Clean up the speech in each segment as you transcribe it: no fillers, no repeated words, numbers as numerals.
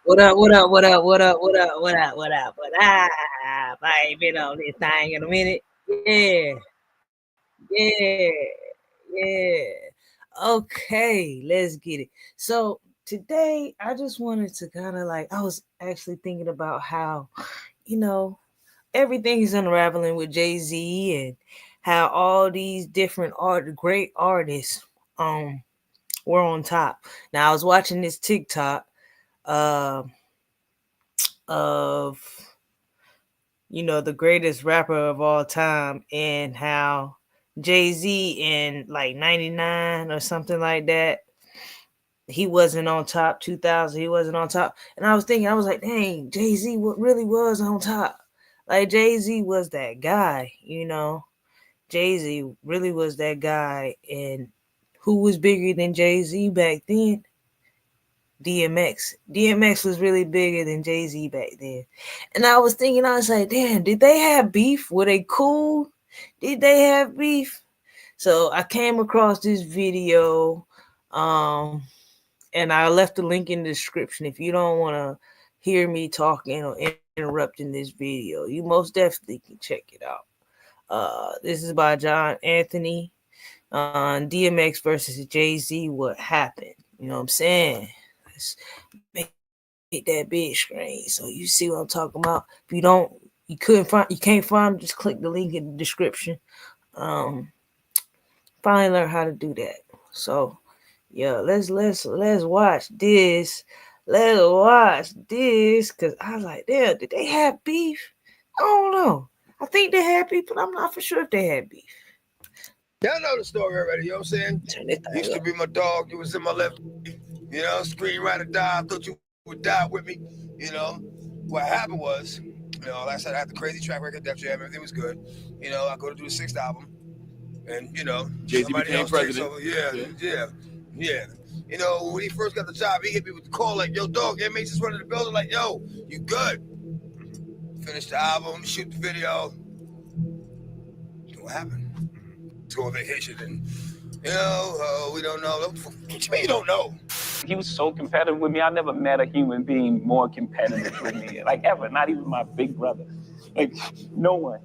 What up? What up? What up? What up? What up? What up? What up? What up? I ain't been on this thing in a minute. Yeah, yeah, yeah. Okay, let's get it. So today, I just wanted to kind of like I was actually thinking about how, you know, everything's unraveling with Jay Z and how all these different great artists, were on top. Now I was watching this TikTok, uh, of the greatest rapper of all time and how Jay-Z in like 99 or something like that, he wasn't on top. 2000, he wasn't on top. And I was thinking, I was like, dang, Jay-Z really was on top. Like Jay-Z was that guy. Jay-Z really was that guy. And who was bigger than Jay-Z back then? DMX. DMX was really bigger than Jay-Z back then. And I was thinking, I was like, damn, did they have beef? Were they cool? Did they have beef? So I came across this video, and I left the link in the description. If you don't want to hear me talking or interrupting this video, you most definitely can check it out. This is by John Anthony on DMX versus Jay-Z. What happened? You know what I'm saying? Let's make that big screen so you see what I'm talking about. If you can't find, just click the link in the description. Finally learn how to do that. So yeah, let's watch this. Let's watch this because I was like, damn, did they have beef? I don't know. I think they had beef, but I'm not for sure if they had beef. Y'all know the story already, you know what I'm saying? Turn this thing Used to up. be my dog, you was in my left, screenwriter die, I thought you would die with me, What happened was, like I said, I had the crazy track record, Def Jam, everything was good. I go to do the 6th album, and, Jay-Z somebody became else president. Yeah. When he first got the job, he hit me with the call like, yo, dog, MH just running the building, like, yo, you good? Finish the album, shoot the video. What happened? Let's go on vacation and we don't know. What you mean you don't know? He was so competitive with me. I never met a human being more competitive with me, like ever. Not even my big brother, like no one.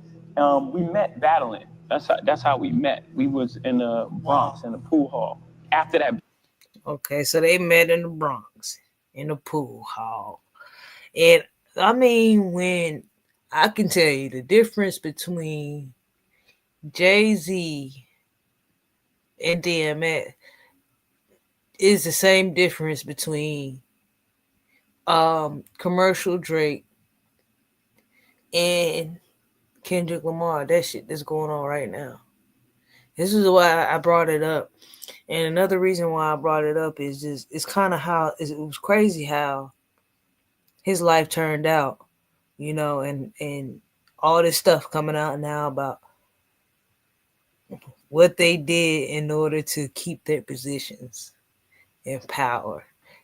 We met battling. That's how we met. We was in the Bronx in the pool hall. After that. Okay, so they met in the Bronx in the pool hall, and I mean, when I can tell you the difference between Jay-Z and DMX is the same difference between commercial Drake and Kendrick Lamar. That shit that's going on right now. This is why I brought it up. And another reason why I brought it up is just it's kind of how it was crazy how his life turned out, and all this stuff coming out now about what they did in order to keep their positions in power.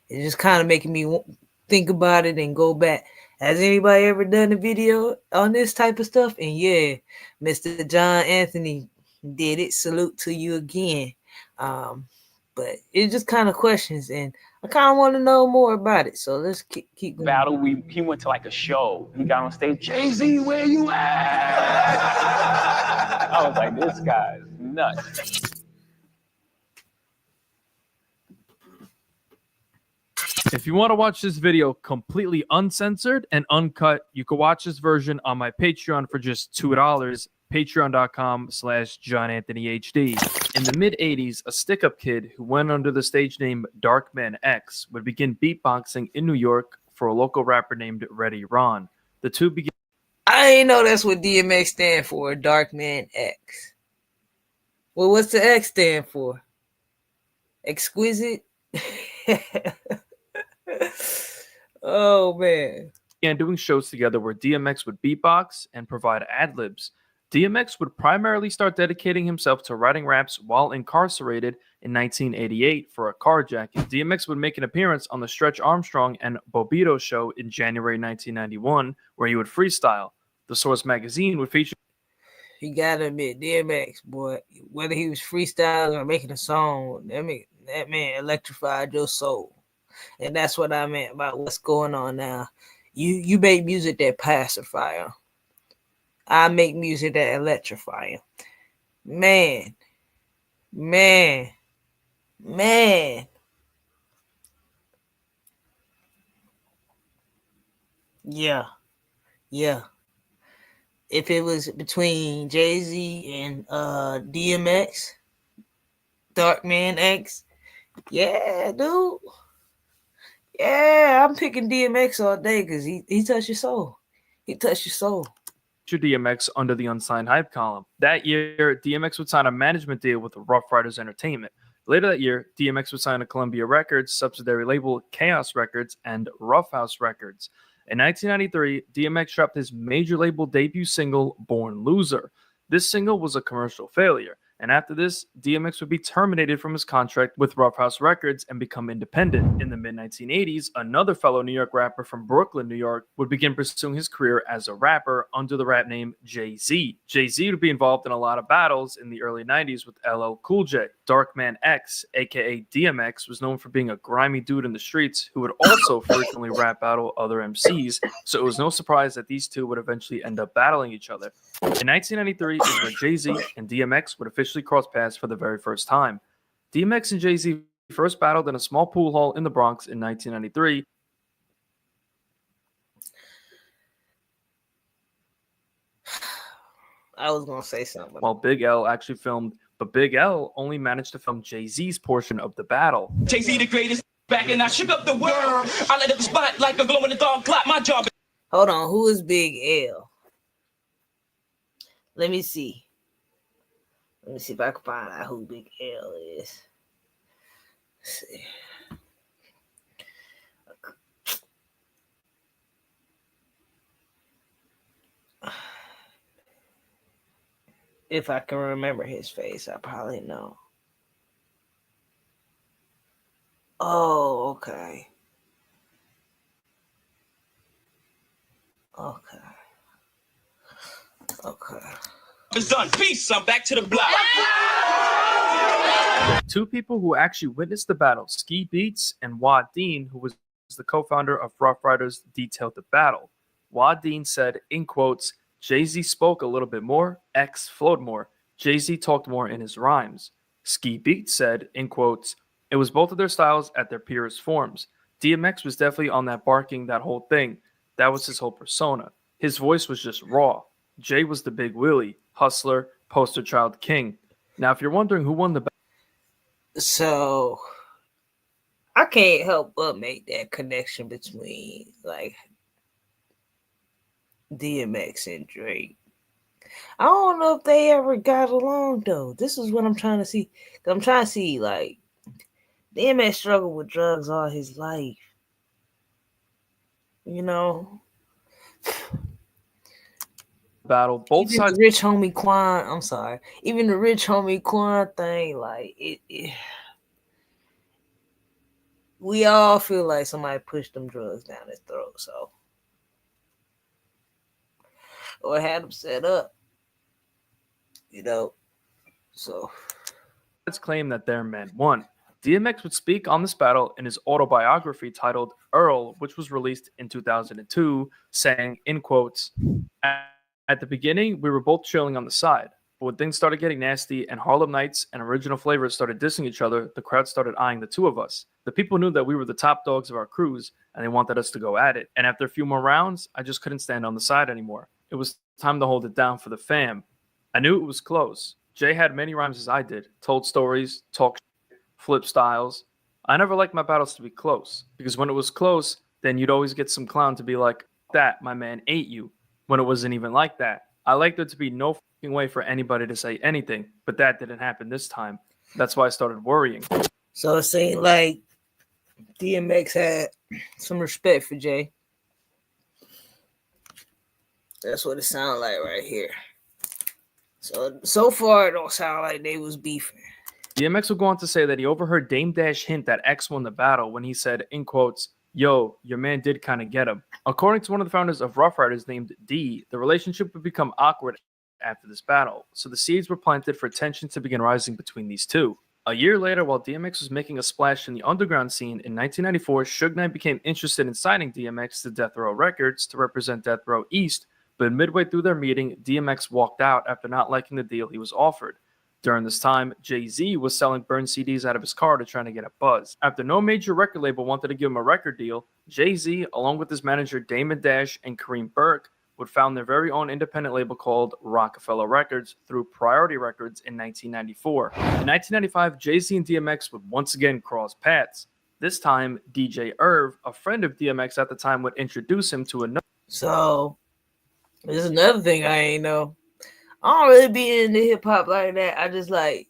It's just kind of making me think about it and go back. Has anybody ever done a video on this type of stuff? And yeah, Mr. John Anthony did it. Salute to you again. But it's just kind of questions, and I kind of want to know more about it. So let's keep going. Battle. He went to like a show. He got on stage. Jay-Z, where you at? I was like, this guy's nuts. If you want to watch this video completely uncensored and uncut, you can watch this version on my Patreon for just $2. Patreon.com/JohnAnthonyHD. In the mid-'80s, a stick-up kid who went under the stage name Darkman X would begin beatboxing in New York for a local rapper named Reddy Ron. The two began. I didn't know that's what DMX stand for, Darkman X. Well, what's the X stand for? Exquisite? Oh, man. And doing shows together where DMX would beatbox and provide ad-libs. DMX would primarily start dedicating himself to writing raps while incarcerated in 1988 for a carjacking. DMX would make an appearance on the Stretch Armstrong and Bobito show in January 1991, where he would freestyle. The Source magazine would feature. You gotta admit, DMX, boy, whether he was freestyling or making a song, that man electrified your soul. And that's what I meant about what's going on now. You make music that pacify 'em. I make music that electrify 'em. Man, man, man. Yeah, yeah. If it was between Jay-Z and DMX, Darkman X, yeah, dude. Yeah, I'm picking DMX all day because he touched your soul. He touched your soul. DMX under the unsigned hype column. That year, DMX would sign a management deal with Rough Riders Entertainment. Later that year, DMX would sign a Columbia Records subsidiary label, Chaos Records, and Rough House Records. In 1993, DMX dropped his major label debut single, Born Loser. This single was a commercial failure, and after this, DMX would be terminated from his contract with Rough House Records and become independent. In the mid-1980s, another fellow New York rapper from Brooklyn, New York, would begin pursuing his career as a rapper under the rap name Jay-Z. Jay-Z would be involved in a lot of battles in the early 90s with LL Cool J. Darkman X, aka DMX, was known for being a grimy dude in the streets who would also frequently rap battle other MCs, so it was no surprise that these two would eventually end up battling each other. In 1993 is where Jay-Z and DMX would officially cross paths for the very first time. DMX and Jay-Z first battled in a small pool hall in the Bronx in 1993. I was going to say something. While Big L actually filmed, but Big L only managed to film Jay-Z's portion of the battle. Jay-Z the greatest, back and I shook up the world. I let up the spot like a glow in the dark clock. My job. Hold on, who is Big L? Let me see. Let me see if I can find out who Big L is. Let's see. If I can remember his face, I probably know. Oh, okay. Okay. It's done. Peace. I'm back to the block. Two people who actually witnessed the battle, Ski Beats and Wad Dean, who was the co-founder of Rough Riders, detailed the battle. Wad Dean said, in quotes, Jay-Z spoke a little bit more, X flowed more. Jay-Z talked more in his rhymes. Ski Beats said, in quotes, it was both of their styles at their purest forms. DMX was definitely on that barking, that whole thing. That was his whole persona. His voice was just raw. Jay was the big Willie, hustler, poster child king. Now, if you're wondering who won the battle, so I can't help but make that connection between like DMX and Drake. I don't know if they ever got along though. This is what I'm trying to see. I'm trying to see like DMX struggled with drugs all his life. You know, battle, both even sides. The rich homie Quan. I'm sorry. Even the rich homie Quan thing, like it. We all feel like somebody pushed them drugs down his throat, so or had them set up. You know, so Let's claim that their man won. DMX would speak on this battle in his autobiography titled Earl, which was released in 2002, saying, in quotes, at the beginning, we were both chilling on the side, but when things started getting nasty and Harlem Nights and Original Flavors started dissing each other, the crowd started eyeing the two of us. The people knew that we were the top dogs of our crews, and they wanted us to go at it. And after a few more rounds, I just couldn't stand on the side anymore. It was time to hold it down for the fam. I knew it was close. Jay had many rhymes as I did, told stories, talked, flip styles. I never liked my battles to be close, because when it was close, then you'd always get some clown to be like, that, my man ate you, when it wasn't even like that. I liked there to be no fucking way for anybody to say anything, but that didn't happen this time. That's why I started worrying. So it seemed like DMX had some respect for Jay. That's what it sounded like right here. So far, it don't sound like they was beefing. DMX would go on to say that he overheard Dame Dash hint that X won the battle when he said, in quotes, yo, your man did kind of get him. According to one of the founders of Rough Riders named D, the relationship would become awkward after this battle, so the seeds were planted for tension to begin rising between these two. A year later, while DMX was making a splash in the underground scene, in 1994, Suge Knight became interested in signing DMX to Death Row Records to represent Death Row East, but midway through their meeting, DMX walked out after not liking the deal he was offered. During this time, Jay-Z was selling burned CDs out of his car to try to get a buzz. After no major record label wanted to give him a record deal, Jay-Z, along with his manager Damon Dash and Kareem Burke, would found their very own independent label called Rockefeller Records through Priority Records in 1994. In 1995, Jay-Z and DMX would once again cross paths. This time, DJ Irv, a friend of DMX at the time, would introduce him to another. So, there's another thing I ain't know. I don't really be into hip hop like that. I just like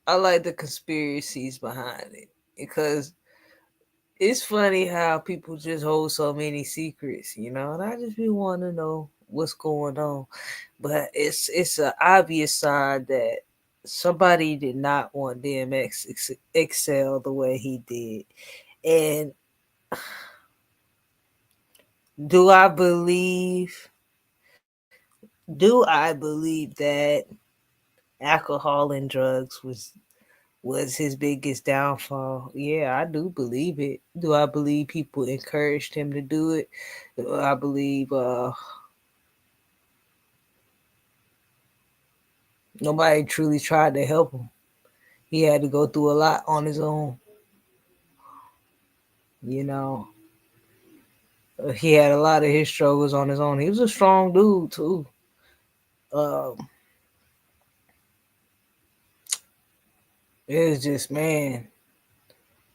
I like the conspiracies behind it, because it's funny how people just hold so many secrets, and I just be wanting to know what's going on. But it's an obvious sign that somebody did not want DMX excel the way he did. And do I believe that alcohol and drugs was his biggest downfall? Yeah, I do believe it. Do I believe people encouraged him to do it? Do I believe nobody truly tried to help him? He had to go through a lot on his own. He had a lot of his struggles on his own. He was a strong dude too. It was just, man,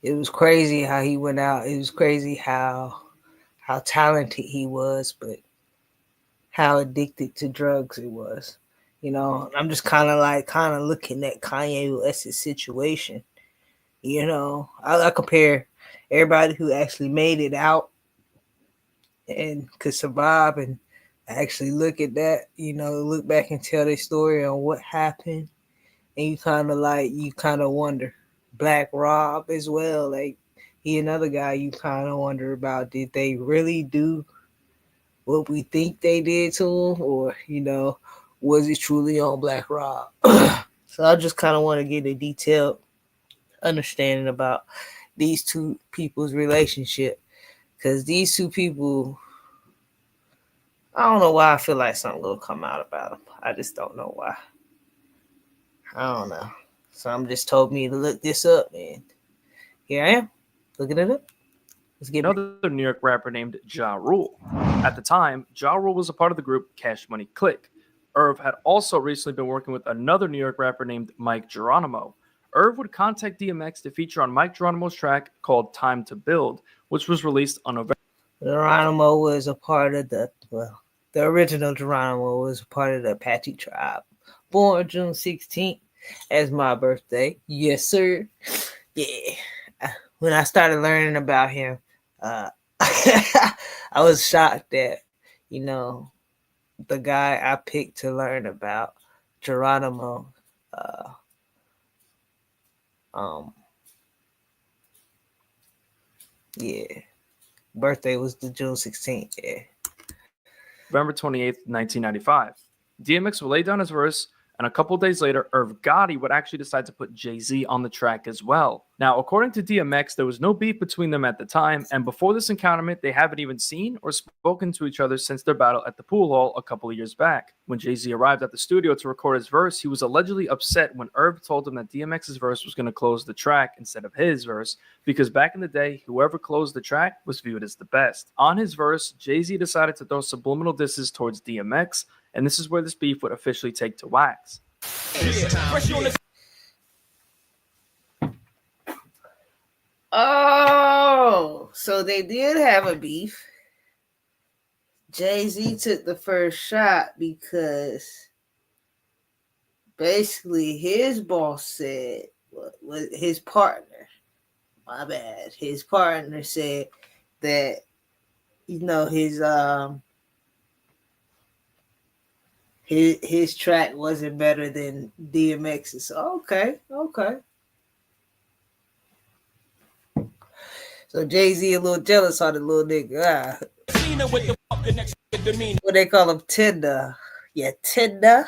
it was crazy how he went out. It was crazy how talented he was, but how addicted to drugs it was. I'm just kind of looking at Kanye West's situation. I compare everybody who actually made it out and could survive and actually look at that, look back and tell their story on what happened. And you kind of wonder. Black Rob as well, like he another guy you kind of wonder about. Did they really do what we think they did to him, or was it truly on Black Rob? So I just kind of want to get a detailed understanding about these two people's relationship, because these two people, I don't know why I feel like something will come out about them. I just don't know why. I don't know. Some just told me to look this up, and here I am, looking it up. Let's get another New York rapper named Ja Rule. At the time, Ja Rule was a part of the group Cash Money Click. Irv had also recently been working with another New York rapper named Mike Geronimo. Irv would contact DMX to feature on Mike Geronimo's track called Time to Build, which was released on November. Geronimo was a part of the original Geronimo was a part of the Apache tribe. Born June 16th as my birthday. Yes, sir. Yeah. When I started learning about him, I was shocked that, the guy I picked to learn about, Geronimo, birthday was the June 16th. Yeah. November 28th, 1995. DMX would lay down his verse, and a couple days later, Irv Gotti would actually decide to put Jay-Z on the track as well. Now, according to DMX, there was no beef between them at the time, and before this encounterment, they haven't even seen or spoken to each other since their battle at the pool hall a couple of years back. When Jay-Z arrived at the studio to record his verse, he was allegedly upset when Irv told him that DMX's verse was going to close the track instead of his verse, because back in the day, whoever closed the track was viewed as the best. On his verse, Jay-Z decided to throw subliminal disses towards DMX, and this is where this beef would officially take to wax. Oh, so they did have a beef. Jay-Z took the first shot because basically his boss said, his partner, my bad, his partner said that, his track wasn't better than DMX's. Okay. So Jay-Z a little jealous on the little nigga. What they call him, Tinder. Yeah, Tinder.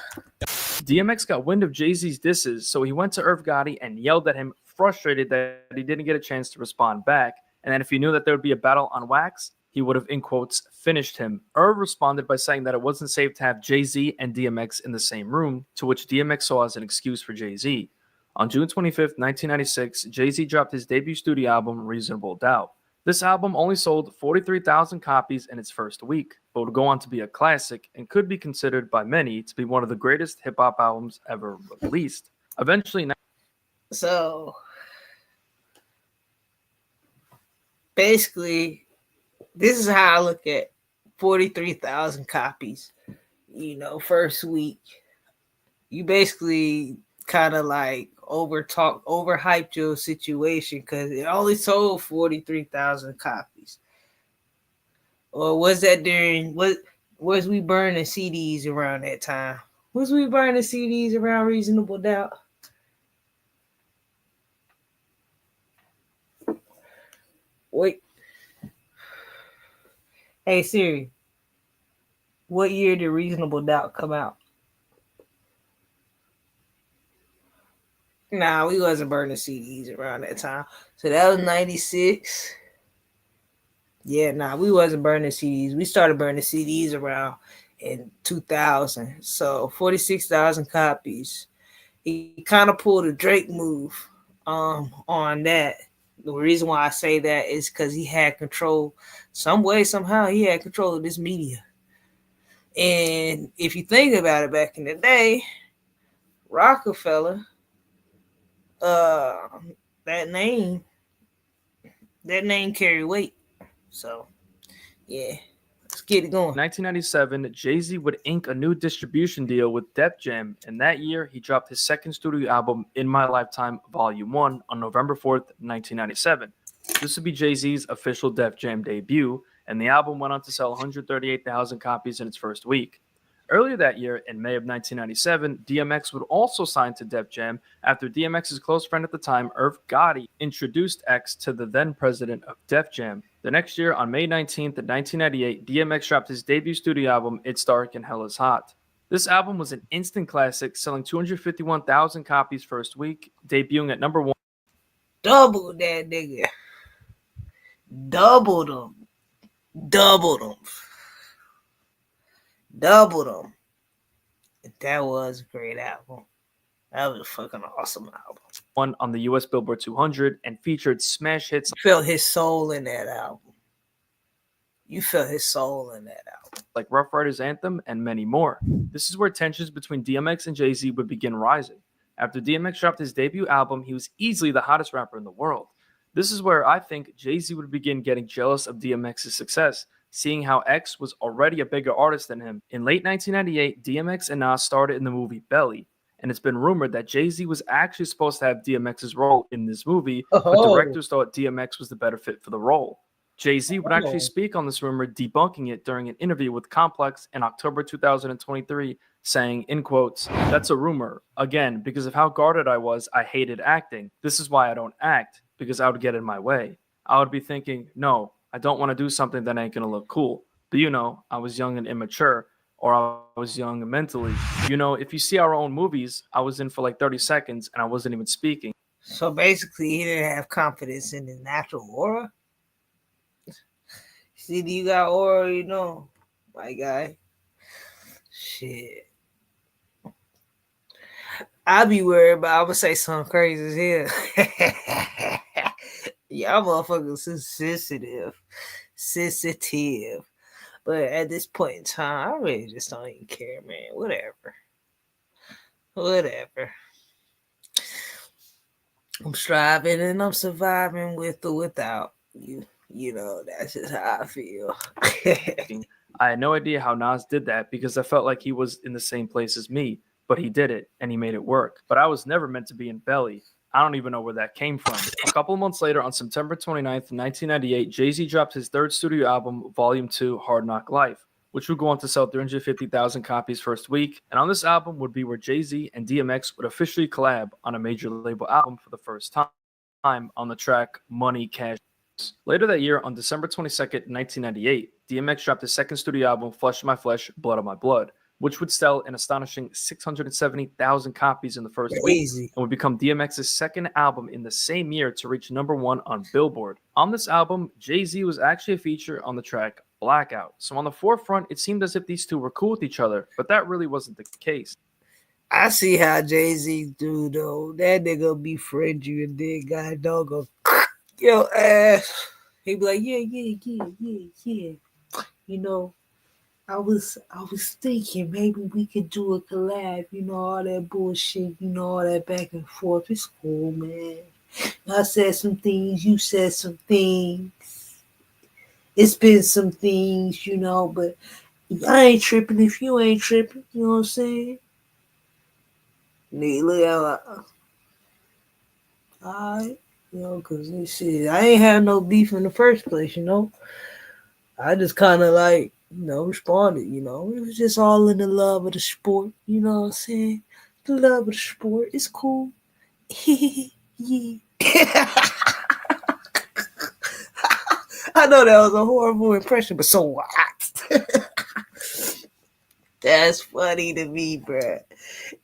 DMX got wind of Jay-Z's disses, so he went to Irv Gotti and yelled at him, frustrated that he didn't get a chance to respond back, and that if he knew that there would be a battle on wax, he would have, in quotes, finished him. Irv responded by saying that it wasn't safe to have Jay-Z and DMX in the same room, to which DMX saw as an excuse for Jay-Z. On June 25th, 1996, Jay-Z dropped his debut studio album, Reasonable Doubt. This album only sold 43,000 copies in its first week, but would go on to be a classic and could be considered by many to be one of the greatest hip-hop albums ever released. Eventually, So basically, this is how I look at 43,000 copies. First week, you basically kind of like overhyped your situation because it only sold 43,000 copies. Or was that was we burning CDs around that time? Was we burning CDs around Reasonable Doubt? Wait. Hey Siri, what year did Reasonable Doubt come out? Nah, we wasn't burning CDs around that time. So that was 96. Yeah, nah, we wasn't burning CDs. We started burning CDs around in 2000. So 46,000 copies. He kind of pulled a Drake move on that. The reason why I say that is because he had control. Some way, somehow, he had control of this media. And if you think about it, back in the day, Rockefeller, that name carried weight. So, yeah, let's get it going. 1997, Jay-Z would ink a new distribution deal with Def Jam, and that year he dropped his second studio album, In My Lifetime, Volume 1, on November 4th, 1997. This would be Jay-Z's official Def Jam debut, and the album went on to sell 138,000 copies in its first week. Earlier that year, in May of 1997, DMX would also sign to Def Jam after DMX's close friend at the time, Irv Gotti, introduced X to the then president of Def Jam. The next year, on May 19th, 1998, DMX dropped his debut studio album, It's Dark and Hell is Hot. This album was an instant classic, selling 251,000 copies first week, debuting at number 1. Double that nigga. Doubled them. That was a great album. That was a fucking awesome album. One on the US Billboard 200 and featured smash hits. You felt his soul in that album. Like Rough Riders Anthem and many more. This is where tensions between DMX and Jay-Z would begin rising. After DMX dropped his debut album, he was easily the hottest rapper in the world. This is where I think Jay-Z would begin getting jealous of DMX's success, seeing how X was already a bigger artist than him. In late 1998, DMX and Nas starred in the movie Belly, and it's been rumored that Jay-Z was actually supposed to have DMX's role in this movie, but directors thought DMX was the better fit for the role. Jay-Z would actually speak on this rumor, debunking it during an interview with Complex in October 2023, saying, in quotes, "That's a rumor. Again, because of how guarded I was, I hated acting. This is why I don't act, because I would get in my way. I would be thinking, no, I don't want to do something that ain't going to look cool. But I was young and immature, or I was young and mentally. If you see our own movies, I was in for like 30 seconds and I wasn't even speaking." So basically, he didn't have confidence in his natural aura. See, you got aura, my guy. Shit. I be worried about I'm gonna say something crazy as hell. Y'all motherfuckers so sensitive. But at this point in time, I really just don't even care, man. Whatever. I'm striving and I'm surviving with or without you. That's just how I feel. I had no idea how Nas did that because I felt like he was in the same place as me, but he did it and he made it work. But I was never meant to be in Belly. I don't even know where that came from. A couple of months later, on September 29th, 1998, Jay-Z dropped his third studio album, Volume 2, Hard Knock Life, which would go on to sell 350,000 copies first week. And on this album would be where Jay-Z and DMX would officially collab on a major label album for the first time on the track Money Cash. Later that year, on December 22nd, 1998, DMX dropped his second studio album, Flesh of My Flesh, Blood of My Blood, which would sell an astonishing 670,000 copies in the first week Crazy. and would become DMX's second album in the same year to reach #1 on Billboard. On this album, Jay-Z was actually a feature on the track Blackout. So on the forefront, it seemed as if these two were cool with each other, but that really wasn't the case. I see how Jay-Z do though. That nigga befriend you and then God dog go yo ass. He be like, yeah. You know, I was thinking maybe we could do a collab, all that bullshit, all that back and forth. It's cool, man. I said some things, you said some things. It's been some things, but I ain't tripping if you ain't tripping. You know what I'm saying? Nigga, look out. Alright. Because this shit, I ain't had no beef in the first place, I just kind of like, responded, It was just all in the love of the sport, you know what I'm saying? The love of the sport. It's cool. Yeah. I know that was a horrible impression, but so what? That's funny to me, bruh.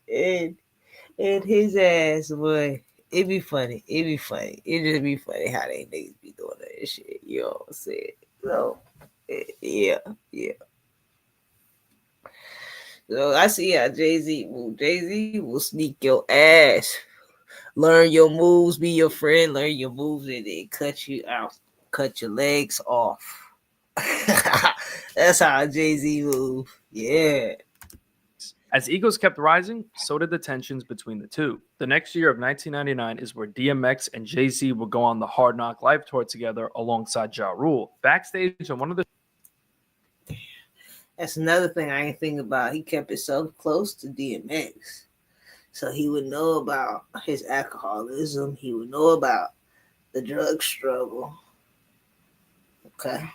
And his ass, boy, it be funny. It be funny. It just be funny how they niggas be doing that shit. You know what I'm saying? So, yeah. So I see how Jay-Z move. Jay-Z will sneak your ass. Learn your moves, be your friend, learn your moves, and then cut you out. Cut your legs off. That's how Jay-Z move. Yeah. As egos kept rising, so did the tensions between the two. The next year of 1999 is where DMX and Jay-Z would go on the Hard Knock Life tour together alongside Ja Rule. Backstage on one of the... That's another thing I ain't think about. He kept himself close to DMX. So he would know about his alcoholism. He would know about the drug struggle. Okay.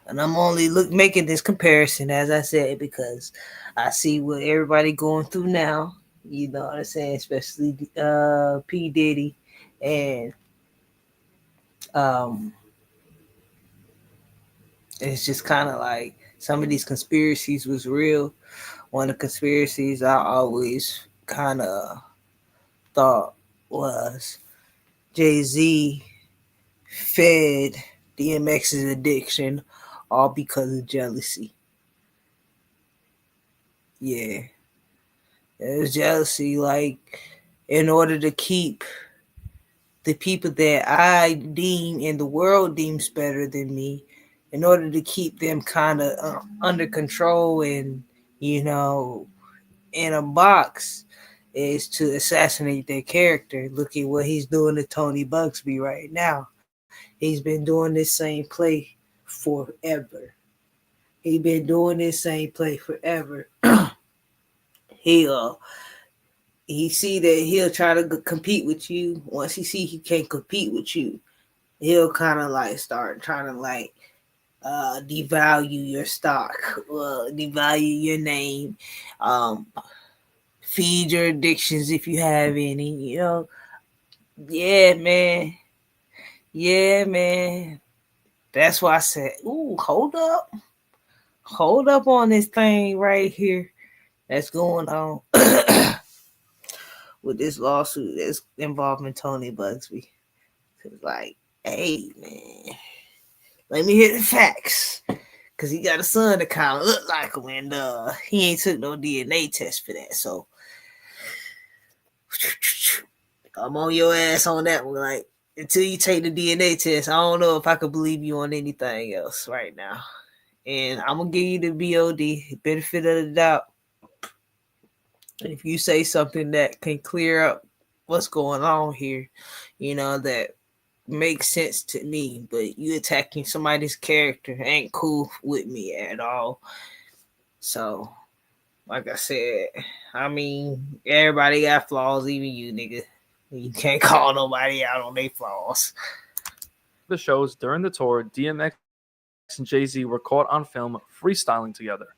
And I'm only making this comparison, as I said, because I see what everybody going through now. You know what I'm saying? Especially P. Diddy. And it's just kind of like some of these conspiracies was real. One of the conspiracies I always kind of thought was Jay-Z fed DMX's addiction all because of jealousy. Yeah. It was jealousy, like, in order to keep the people that I deem and the world deems better than me, in order to keep them kind of under control and, in a box, is to assassinate their character. Look at what he's doing to Tony Bugsby right now. He's been doing this same play forever. He see that he'll try to compete with you. Once he see he can't compete with you, he'll kind of like start trying to like devalue your stock, devalue your name, feed your addictions if you have any. Yeah, man. That's why I said, ooh, hold up on this thing right here that's going on with this lawsuit that's involving Tony Bugsby. Cause like, hey man, let me hear the facts. Cause he got a son that kind of look like him, and he ain't took no DNA test for that. So I'm on your ass on that one. Like, until you take the DNA test, I don't know if I could believe you on anything else right now. And I'm gonna give you the BOD, benefit of the doubt. If you say something that can clear up what's going on here, that makes sense to me, but you attacking somebody's character ain't cool with me at all. So, like I said, I mean, everybody got flaws, even you, nigga. You can't call nobody out on their flaws. The shows during the tour, DMX and Jay-Z were caught on film freestyling together.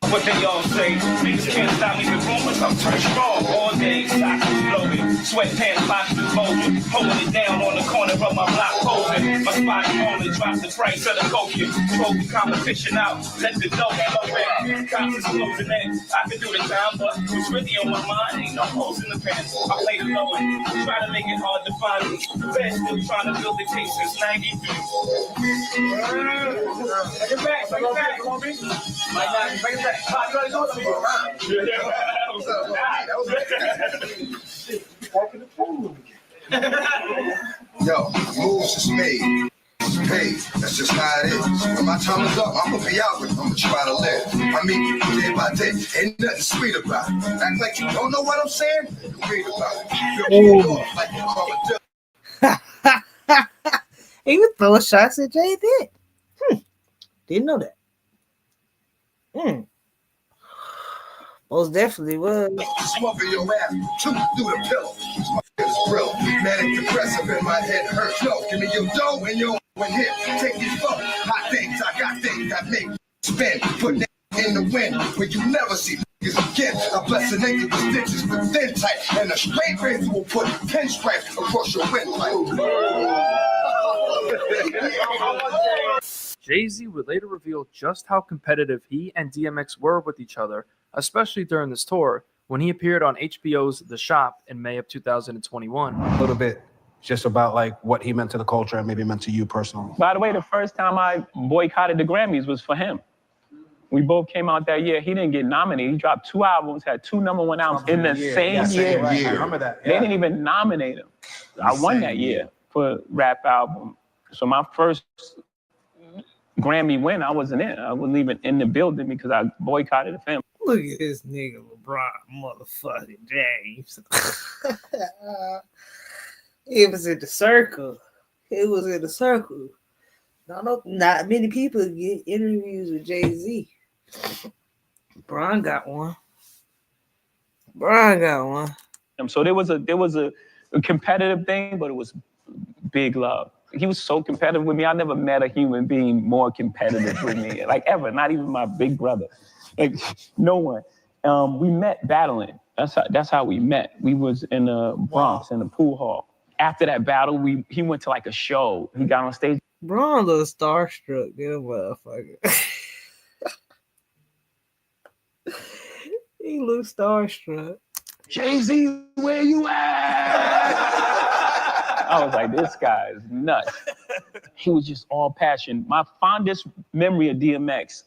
What they all say, niggas can't stop me with rumors. I'm turned strong all day, stocks flowing. Sweatpants, boxes, bulging, holding it down on the corner of my block, posing. My spot on it, drop the price of the culture. Throw the competition out, let the dough flow back. Cops is closing in. I can do the time, but what's really on my mind ain't no holes in the pants. I play the low end, try to make it hard to find me. The best still trying to build the case since 93. Bring it back, come on, B. Bring it back. Pop, you already know what I'm doing. Yo, moves is made. Paid. That's just how it is. When my time is up, I'm gonna be out with it. I'm gonna try to live. I mean, day by day. Ain't nothing sweet about it. Act like you don't know what I'm saying? Read about it. Feel me off like you call it. He was throwing shots at Jay then. Didn't know that. Most definitely was. Smoking your ass, shoot through the pillow. It's real. Manic depressive and my head hurts. Yo, give me your dough and your hit. Take these fuck hot things. I got things that make spin. Put that in the wind where you never see niggas again. I bless the nigga with stitches with thin tight. And a straight razor will put pinstripes across your windpipe. Jay-Z would later reveal just how competitive he and DMX were with each other, especially during this tour, when he appeared on HBO's The Shop in May of 2021. A little bit just about like what he meant to the culture and maybe meant to you personally. By the way, the first time I boycotted the Grammys was for him. We both came out that year. He didn't get nominated. He dropped 2 albums, had 2 #1 albums in the same year. Right. I remember that. They didn't even nominate him. I won that year for rap album. So my first Grammy win, I wasn't in. I wasn't even in the building because I boycotted the family. Look at this nigga LeBron motherfucking James. It was in the circle. It was in the circle. Not many people get interviews with Jay-Z. Bron got one. So there was a competitive thing, but it was big love. He was so competitive with me. I never met a human being more competitive with me, like ever. Not even my big brother. Like no one. We met battling. That's how we met. We was in the Bronx in the pool hall. After that battle, he went to like a show. He got on stage. Bron a little starstruck, that motherfucker. He looked starstruck. Jay-Z, where you at? I was like, this guy is nuts. He was just all passion. My fondest memory of DMX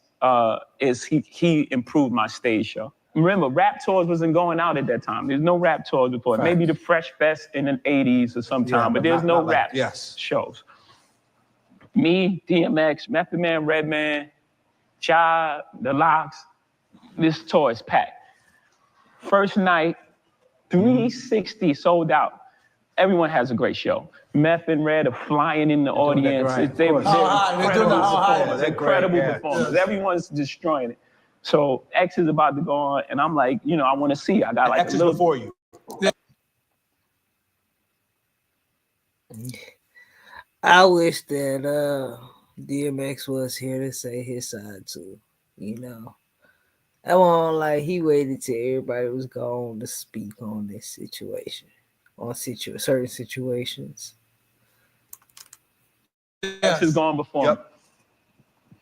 is he improved my stage show. Remember, rap tours wasn't going out at that time. There's no rap tours before. Maybe the Fresh Fest in the 80s or sometime, but there's no rap shows. Me, DMX, Method Man, Redman, Child, The Lox, this tour is packed. First night, 360 sold out. Everyone has a great show. Meth and Red are flying in the audience. They're incredible performers. Everyone's destroying it. So X is about to go on, and I'm like, I want to see. I got like X is before you. I wish that DMX was here to say his side too. I won't like he waited till everybody was gone to speak on this situation, on certain situations. X is gone before him.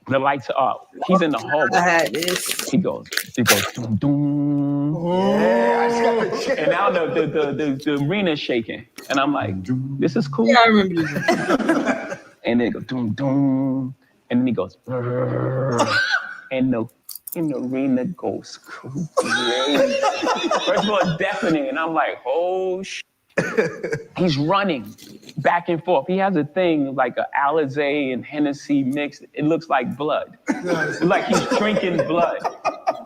The lights are up. He's in the hallway. I had this. He goes, doom, doom. Yeah. And now the arena's shaking. And I'm like, this is cool. Yeah, I remember this. And then it goes, doom, doom. And then he goes, and the arena goes crazy. First of all, it's deafening. And I'm like, oh, shit. He's running back and forth. He has a thing like an Alizé and Hennessy mix. It looks like blood. It's like he's drinking blood,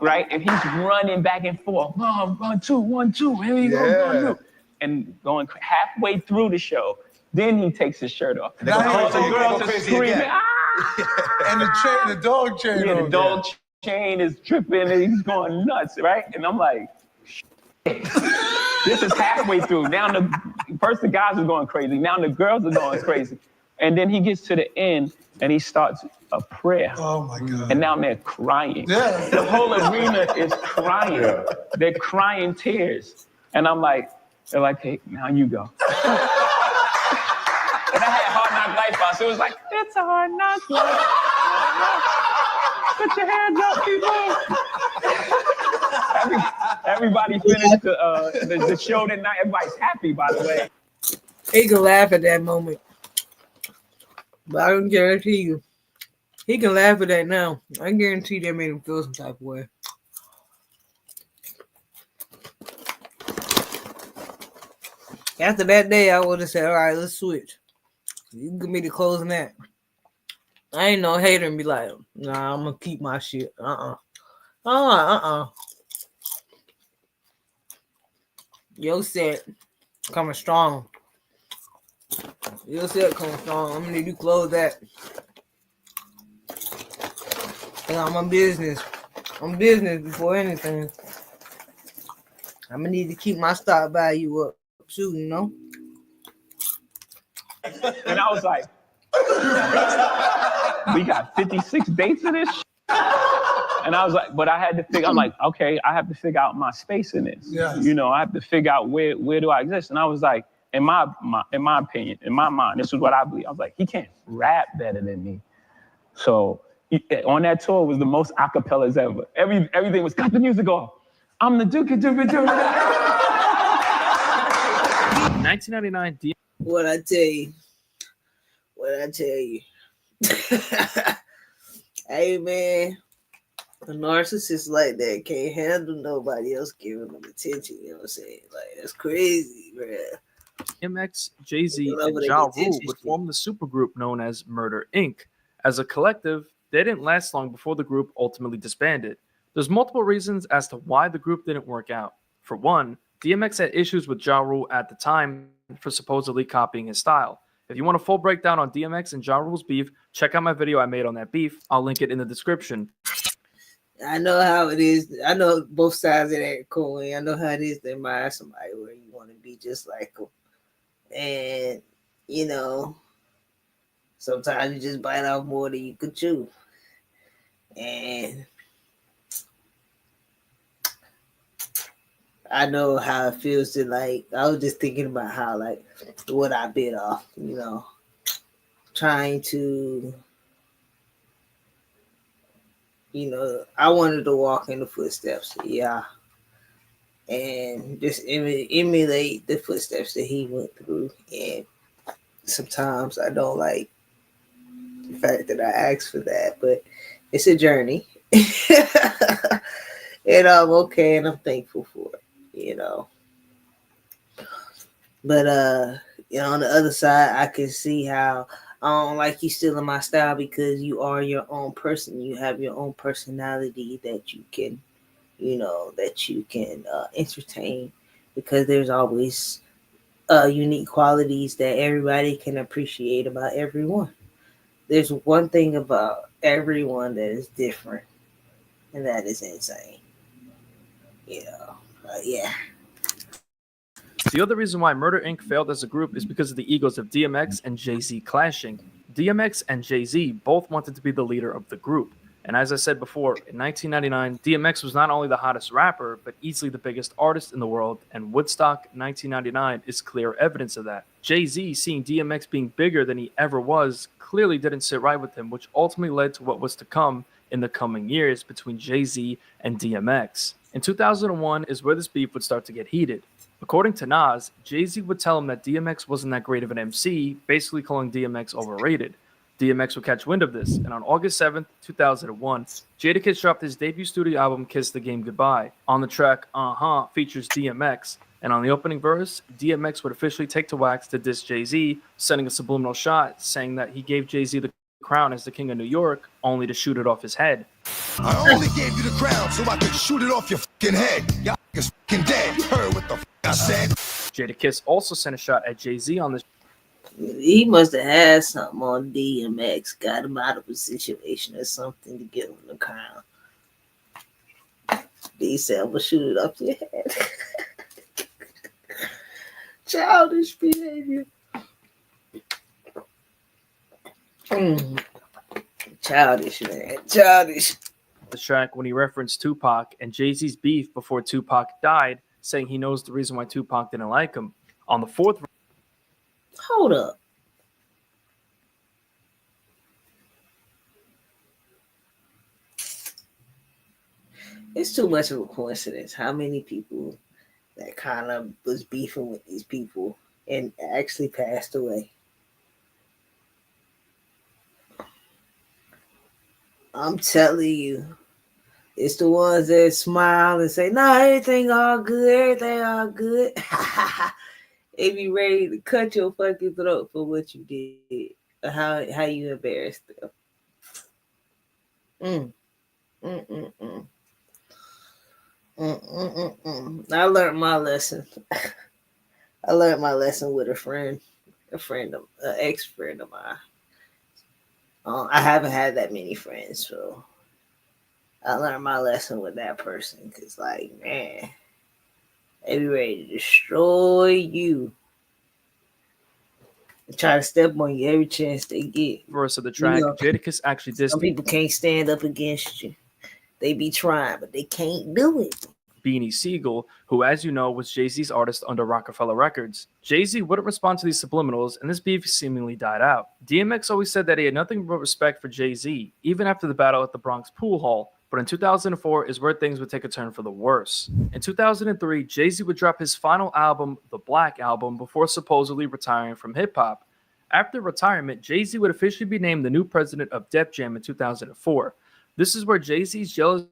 right? And he's running back and forth. 1, 2, 1, 2. Here we go, 1, 2. And going halfway through the show, then he takes his shirt off. The girls are screaming, ah! And the dog chain. Yeah, the dog chain is dripping and he's going nuts, right? And I'm like, this is halfway through. Now first the guys are going crazy. Now the girls are going crazy. And then he gets to the end and he starts a prayer. Oh my God. And now they're crying. Yeah. The whole arena is crying. They're crying tears. And I'm like, They're like, hey, now you go. And I had Hard Knock Life on, so it was like, it's a hard knock life. Put your hands up, people. Everybody finished the show that night. Everybody's happy, by the way. He can laugh at that moment, but I can guarantee you, he can laugh at that now. I guarantee that made him feel some type of way. After that day, I would have said, all right, let's switch. You give me the closing act. I ain't no hater and be like, nah, I'm gonna keep my shit. Your set coming strong. Your set coming strong. I'm gonna need you to close that. I'm a business. I'm business before anything. I'm gonna need to keep my stock value up too, you know? And I was like, we got 56 dates of this shit? And I was like, but I had to figure, I'm like, okay, I have to figure out my space in this. Yes. You know, I have to figure out where do I exist. And I was like, in my opinion, in my mind, this is what I believe. I was like, he can't rap better than me. So on that tour was the most acapellas ever. Everything was, cut the music off. I'm the Duke. 1999, What I tell you. Hey, man. A narcissist like that can't handle nobody else giving them attention. You know what I'm saying? Like, that's crazy, bruh. DMX, Jay-Z, and Ja Rule would form the supergroup known as Murder Inc. As a collective, they didn't last long before the group ultimately disbanded. There's multiple reasons as to why the group didn't work out. For one, DMX had issues with Ja Rule at the time for supposedly copying his style. If you want a full breakdown on DMX and Ja Rule's beef, check out my video I made on that beef. I'll link it in the description. I know how it is. I know both sides of that coin. I know how it is to admire somebody where you want to be just like them. And, you know, sometimes you just bite off more than you could chew. And I know how it feels to, like, I was just thinking about how, like, what I bit off, you know, trying to, you know, I wanted to walk in the footsteps, yeah, and just emulate the footsteps that he went through. And sometimes I don't like the fact that I asked for that, but it's a journey. And I'm okay, and I'm thankful for it, you know. But you know, on the other side, I can see how I don't like you stealing my style, because you are your own person. You have your own personality that you can, you know, entertain, because there's always unique qualities that everybody can appreciate about everyone. There's one thing about everyone that is different, and that is insane. You know, yeah. The other reason why Murder Inc. failed as a group is because of the egos of DMX and Jay-Z clashing. DMX and Jay-Z both wanted to be the leader of the group. And as I said before, in 1999, DMX was not only the hottest rapper, but easily the biggest artist in the world, and Woodstock 1999 is clear evidence of that. Jay-Z, seeing DMX being bigger than he ever was, clearly didn't sit right with him, which ultimately led to what was to come in the coming years between Jay-Z and DMX. In 2001 is where this beef would start to get heated. According to Nas, Jay-Z would tell him that DMX wasn't that great of an MC, basically calling DMX overrated. DMX would catch wind of this, and on August 7th, 2001, Jadakiss dropped his debut studio album, Kiss the Game Goodbye. On the track, features DMX, and on the opening verse, DMX would officially take to wax to diss Jay-Z, sending a subliminal shot saying that he gave Jay-Z the crown as the king of New York, only to shoot it off his head. I only gave you the crown so I could shoot it off your fucking head. Y'all is fucking dead. You heard what the fuck I said? Jadakiss also sent a shot at Jay-Z on the He must have had something on DMX, got him out of a situation or something to get him the crown. He said, I'm gonna shoot it up your head. Childish behavior. Childish, man. Childish. track when he referenced Tupac and Jay-Z's beef before Tupac died, saying he knows the reason why Tupac didn't like him. On the fourth, Hold up. It's too much of a coincidence how many people that kind of was beefing with these people and actually passed away. I'm telling you, it's the ones that smile and say, "Nah, everything all good, everything all good." They be ready to cut your fucking throat for what you did, or how you embarrassed them. Mm, mm, mm, mm. I learned my lesson. I learned my lesson with an ex friend of mine. I haven't had that many friends, so I learned my lesson with that person. Because, like, man, they be ready to destroy you and try to step on you every chance they get. verse of the track, Jadakiss actually dissed Some people can't stand up against you. They be trying, but they can't do it. Beanie Siegel, who, as you know, was Jay-Z's artist under Rockefeller Records. Jay-Z wouldn't respond to these subliminals, and this beef seemingly died out. DMX always said that he had nothing but respect for Jay-Z, even after the battle at the Bronx Pool Hall, but in 2004 is where things would take a turn for the worse. In 2003, Jay-Z would drop his final album, The Black Album, before supposedly retiring from hip-hop. After retirement, Jay-Z would officially be named the new president of Def Jam in 2004. This is where Jay-Z's jealousy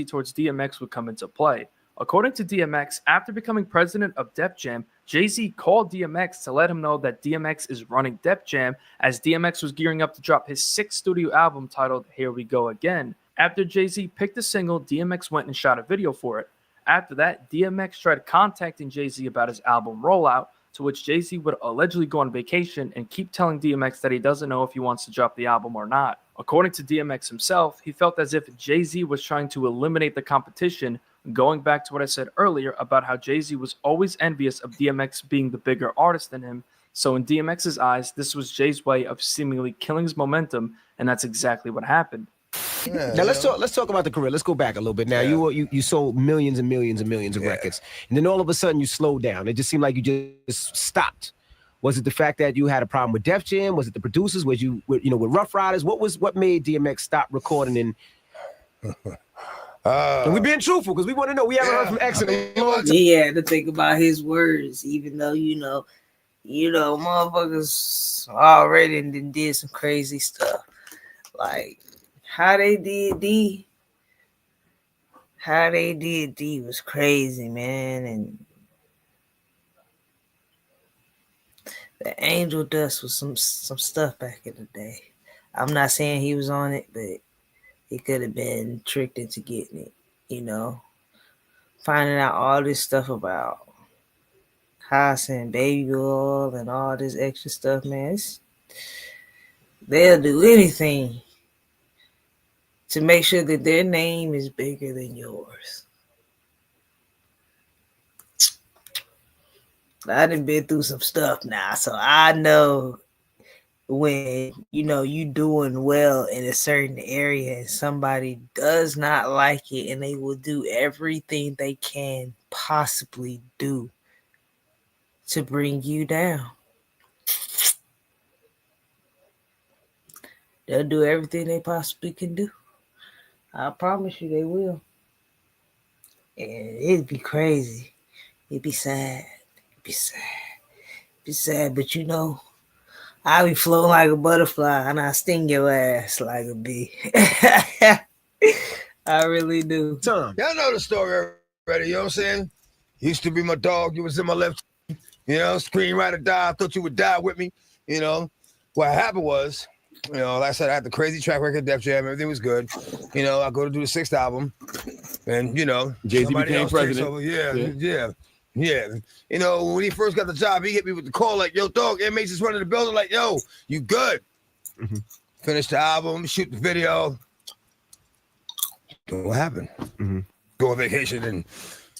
towards DMX would come into play. According to DMX, after becoming president of Def Jam, Jay-Z called DMX to let him know that DMX is running Def Jam, as DMX was gearing up to drop his 6th studio album titled Here We Go Again. After Jay-Z picked the single, DMX went and shot a video for it. After that, DMX tried contacting Jay-Z about his album rollout, to which Jay-Z would allegedly go on vacation and keep telling DMX that he doesn't know if he wants to drop the album or not. According to DMX himself, he felt as if Jay-Z was trying to eliminate the competition, going back to what I said earlier about how Jay-Z was always envious of DMX being the bigger artist than him. So in DMX's eyes, this was Jay's way of seemingly killing his momentum, and that's exactly what happened. Yeah, now let's talk about the career. Let's go back a little bit. Now you sold millions and millions and millions of records, and then all of a sudden you slowed down. It just seemed like you just stopped. Was it the fact that you had a problem with Def Jam? Was it the producers? Was you with Rough Riders? What made DMX stop recording? And we're being truthful because we want to know. We haven't heard from X in a long time. He had to think about his words, even though motherfuckers already did some crazy stuff, like how they did D. How they did D was crazy, man, and the Angel Dust was some stuff back in the day. I'm not saying he was on it, but he could have been tricked into getting it, finding out all this stuff about Haas and Baby Oil and all this extra stuff, man. They'll do anything to make sure that their name is bigger than yours. I done been through some stuff now, so I know when you doing well in a certain area and somebody does not like it, and they will do everything they can possibly do to bring you down. They'll do everything they possibly can do. I promise you they will. And it'd be crazy. It'd be sad. Be sad, but I be floating like a butterfly and I sting your ass like a bee. I really do. Y'all know the story already, you know what I'm saying? Used to be my dog, you was in my left, screen ride or die. I thought you would die with me, What happened was, like I said, I had the crazy track record, Def Jam, everything was good. I go to do the 6th album, and Jay-Z became president. Yeah. When he first got the job, he hit me with the call like, "Yo, dog, inmates is running the building." Like, "Yo, you good?" Mm-hmm. Finish the album, shoot the video. What happened? Mm-hmm. Go on vacation and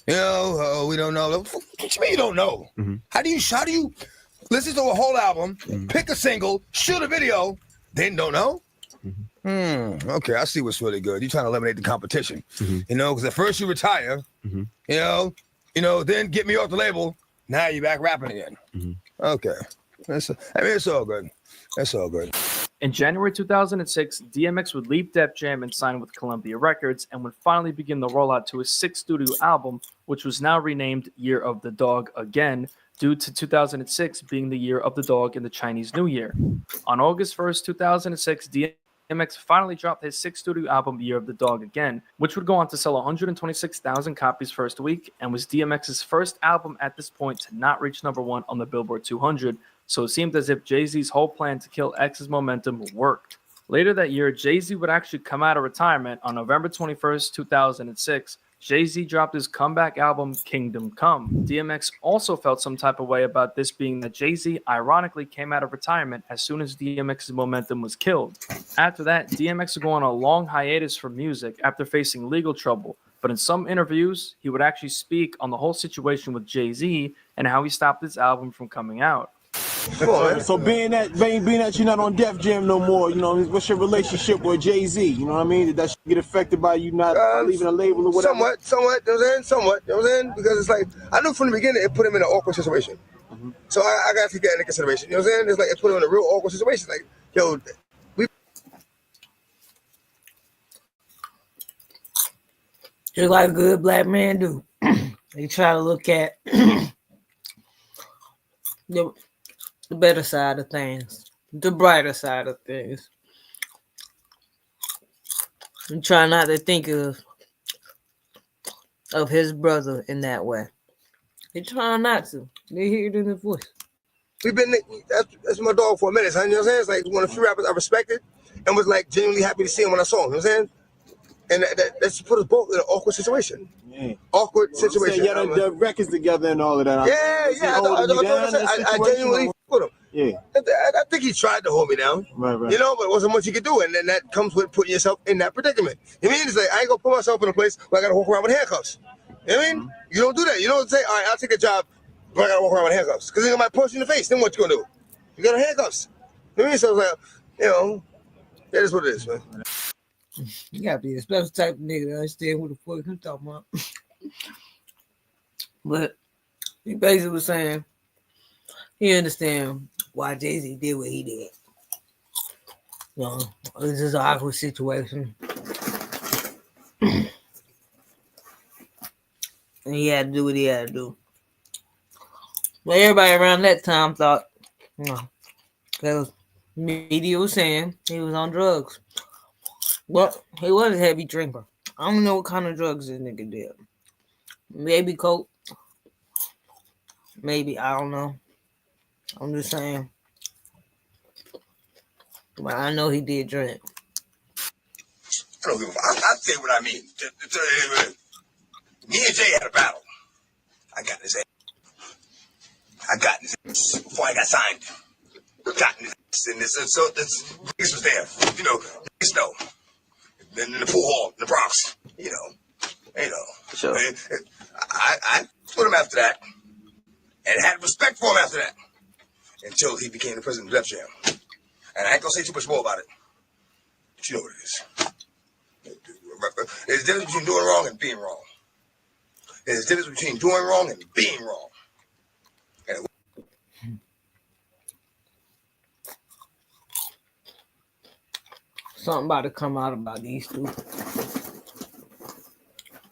we don't know. What you mean you don't know? Mm-hmm. How do you listen to a whole album, pick a single, shoot a video, then don't know? Mm-hmm. Okay, I see what's really good. You're trying to eliminate the competition, because at first you retire, You know, then get me off the label. Now you're back rapping again. Okay. It's all good. That's all good. In January 2006, DMX would leave Def Jam and sign with Columbia Records and would finally begin the rollout to his sixth studio album, which was now renamed Year of the Dog again, due to 2006 being the Year of the Dog in the Chinese New Year. On August 1st, 2006, DMX finally dropped his sixth studio album, Year of the Dog Again, which would go on to sell 126,000 copies first week and was DMX's first album at this point to not reach number one on the Billboard 200, so it seemed as if Jay-Z's whole plan to kill X's momentum worked. Later that year, Jay-Z would actually come out of retirement on November 21st, 2006. Jay-Z dropped his comeback album, Kingdom Come. DMX also felt some type of way about this, being that Jay-Z ironically came out of retirement as soon as DMX's momentum was killed. After that, DMX would go on a long hiatus from music after facing legal trouble, but in some interviews, he would actually speak on the whole situation with Jay-Z and how he stopped his album from coming out. So being that you're not on Def Jam no more, you know, what's your relationship with Jay-Z? You know what I mean? Did that get affected by you not leaving a label or whatever? Somewhat, you know what I'm saying? Somewhat, you know what I'm saying? Because it's like, I knew from the beginning it put him in an awkward situation. So I got to take that into consideration. You know what I'm saying? It's like it put him in a real awkward situation. Like, yo, just like a good black man do. They try to look at the better side of things, the brighter side of things. And try not to think of his brother in that way. They try not to. They hear it in his voice. We've been, that's my dog for a minute, son. You know what I'm saying? It's like one of the few rappers I respected and was like genuinely happy to see him when I saw him. You know what I'm saying? And that's put us both in an awkward situation. Yeah. Awkward situation. You had the records together and all of that. I genuinely with him. Yeah. I think he tried to hold me down. Right. You know, but it wasn't much he could do. And then that comes with putting yourself in that predicament. You know what I mean? It's like, I ain't gonna put myself in a place where I gotta walk around with handcuffs. You know what I mean? You don't do that. You don't say, all right, I'll take a job, but I gotta walk around with handcuffs. Because they might punch you in the face. Then what you gonna do? You got handcuffs. You know what I mean? So it's like, you know, that is what it is, man. You gotta be a special type of nigga to understand who the fuck you talking about. But he basically was saying he understand why Jay-Z did what he did. You know, this is an awkward situation. And he had to do what he had to do. But everybody around that time thought, you know, because media was saying he was on drugs. But he was a heavy drinker. I don't know what kind of drugs this nigga did. Maybe coke. Maybe, I don't know. I'm just saying. But I know he did drink. I don't give a fuck. I'll tell you what I mean. Me and Jay had a battle. I got his ass before I got signed. Got his ass in this. So this was there. You know, snow. In the pool hall in the Bronx. You know. Sure. I put him after that. And had respect for him after that. Until he became the president of Def Jam. And I ain't gonna say too much more about it. But you know what it is. There's a difference between doing wrong and being wrong. There's a difference between doing wrong and being wrong. Something about to come out about these two.